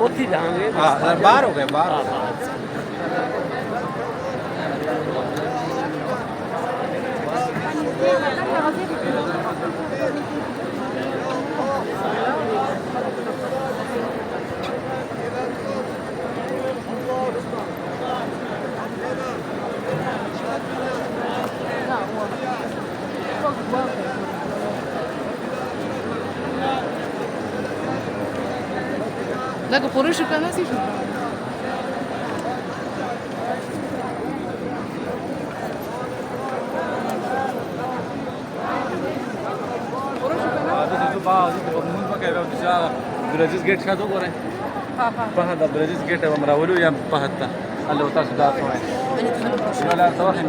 ਉੱਥੇ ਜਾਵਾਂਗੇ ਹਾਂ ਬਾਹਰ ਹੋ ਗਏ ਬਾਹਰ Dacă porășul ca nasi și bridges گیټ ښه وګورئ په دا برجس گیټ هم راولو یا په هتا الله تعالی صدا کوي ولا توخي